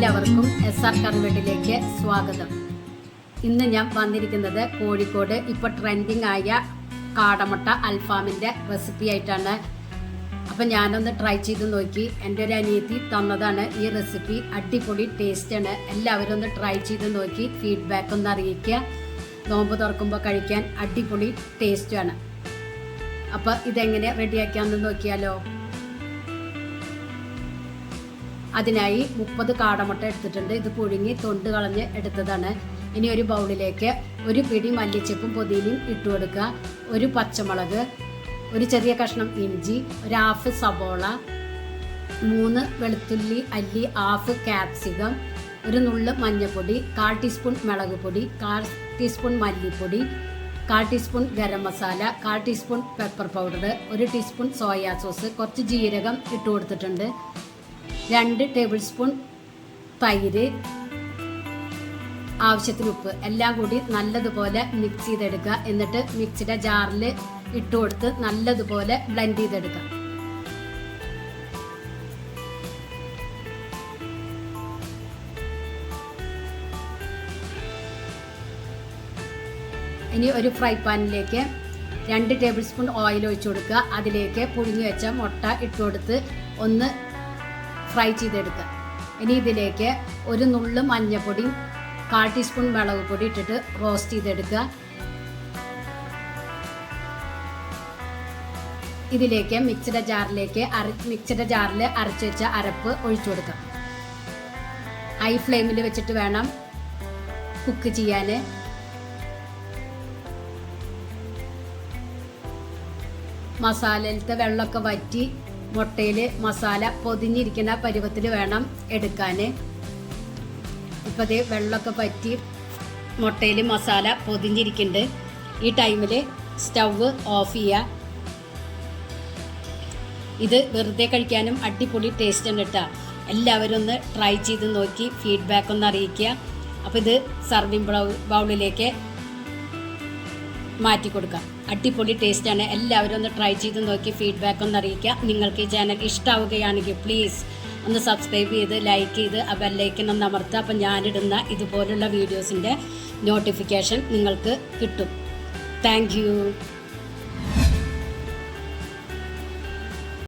എല്ലാവർക്കും SR കറിവെട്ടിലേക്ക് സ്വാഗതം. ഇന്ന് ഞാൻ വന്നിരിക്കുന്നത് കോഴിക്കോട് ഇപ്പോൾ ട്രെൻഡിങ് ആയ കാടമുട്ട അൽഫാമിൻ്റെ റെസിപ്പി ആയിട്ടാണ്. അപ്പം ഞാനൊന്ന് ട്രൈ ചെയ്ത് നോക്കി. എൻ്റെ ഒരു അനിയത്തി തന്നതാണ് ഈ റെസിപ്പി. അടിപൊളി ടേസ്റ്റാണ്. എല്ലാവരും ഒന്ന് ട്രൈ ചെയ്ത് നോക്കി ഫീഡ്ബാക്ക് ഒന്ന് അറിയിക്കുക. നോമ്പ് തുറക്കുമ്പോൾ കഴിക്കാൻ അടിപൊളി ടേസ്റ്റാണ്. അപ്പോൾ ഇതെങ്ങനെ റെഡിയാക്കാമെന്ന് നോക്കിയാലോ. അതിനായി 30 കാടമുട്ട എടുത്തിട്ടുണ്ട്. ഇത് പുഴുങ്ങി തൊണ്ട് കളഞ്ഞ് എടുത്തതാണ്. ഇനി ഒരു ബൗളിലേക്ക് ഒരു പിടി മല്ലിച്ചപ്പും പുതിനയും ഇട്ട് കൊടുക്കുക. ഒരു പച്ചമുളക്, ഒരു ചെറിയ കഷ്ണം ഇഞ്ചി, ഒരു ഹാഫ് സബോള, 3 വെളുത്തുള്ളി അല്ലി, ഹാഫ് ക്യാപ്സിക്കം, ഒരു നുള്ള് മഞ്ഞൾപ്പൊടി, 1/4 ടീസ്പൂൺ മുളക് പൊടി, 1/4 ടീസ്പൂൺ മല്ലിപ്പൊടി, 1/4 teaspoon garam masala, 1/4 teaspoon pepper powder, 1 teaspoon soya sauce, കുറച്ച് ജീരകം ഇട്ട് കൊടുത്തിട്ടുണ്ട്, 2 ടേബിൾ സ്പൂൺ തൈര്, ആവശ്യത്തിന് ഉപ്പ്, എല്ലാം കൂടി നല്ലതുപോലെ മിക്സ് ചെയ്തെടുക്കുക. എന്നിട്ട് മിക്സിയുടെ ജാറിൽ ഇട്ട് കൊടുത്ത് നല്ലതുപോലെ ബ്ലെൻഡ് ചെയ്തെടുക്കുക. ഇനി ഒരു ഫ്രൈ പാനിലേക്ക് 2 ടേബിൾ സ്പൂൺ ഓയിൽ ഒഴിച്ചു കൊടുക്കുക. അതിലേക്ക് പുഴുങ്ങി വെച്ച മുട്ട ഇട്ട് കൊടുത്ത് ഒന്ന് ഫ്രൈ ചെയ്തെടുക്കുക. ഇനി ഇതിലേക്ക് ഒരു നുള്ള് മഞ്ഞൾപ്പൊടി, 1/4 ടീസ്പൂൺ മുളക് പൊടി ഇട്ടിട്ട് റോസ്റ്റ് ചെയ്തെടുക്കുക. ഇതിലേക്ക് മിക്സിയുടെ ജാറിൽ അരച്ച് വെച്ച അരപ്പ് ഒഴിച്ചു കൊടുക്കുക. ഹൈ ഫ്ലെയിമിൽ വെച്ചിട്ട് വേണം കുക്ക് ചെയ്യാൻ. മസാലയിലത്തെ വെള്ളമൊക്കെ വറ്റി മുട്ടയിൽ മസാല പൊതിഞ്ഞിരിക്കുന്ന പരുവത്തിൽ വേണം എടുക്കാൻ. ഇപ്പോൾ അതേ വെള്ളമൊക്കെ പറ്റി മുട്ടയിൽ മസാല പൊതിഞ്ഞിരിക്കുന്നുണ്ട്. ഈ ടൈമിൽ സ്റ്റൗവ് ഓഫ് ചെയ്യുക. ഇത് വെറുതെ കഴിക്കാനും അടിപൊളി ടേസ്റ്റ് ഉണ്ട് കേട്ടോ. എല്ലാവരും ഒന്ന് ട്രൈ ചെയ്ത് നോക്കി ഫീഡ്ബാക്ക് ഒന്ന് അറിയിക്കുക. അപ്പോൾ ഇത് സർവിങ് ബൗളിലേക്ക് മാറ്റി കൊടുക്കാം. അടിപൊളി ടേസ്റ്റാണ്. എല്ലാവരും ഒന്ന് ട്രൈ ചെയ്ത് നോക്കി ഫീഡ്ബാക്ക് ഒന്ന് അറിയിക്കുക. നിങ്ങൾക്ക് ഈ ചാനൽ ഇഷ്ടമാവുകയാണെങ്കിൽ പ്ലീസ് ഒന്ന് സബ്സ്ക്രൈബ് ചെയ്ത് ലൈക്ക് ചെയ്ത് ആ ബെല്ലൈക്കൺ ഒന്ന് അമർത്തുക. അപ്പം ഞാനിടുന്ന ഇതുപോലുള്ള വീഡിയോസിൻ്റെ നോട്ടിഫിക്കേഷൻ നിങ്ങൾക്ക് കിട്ടും. Thank you.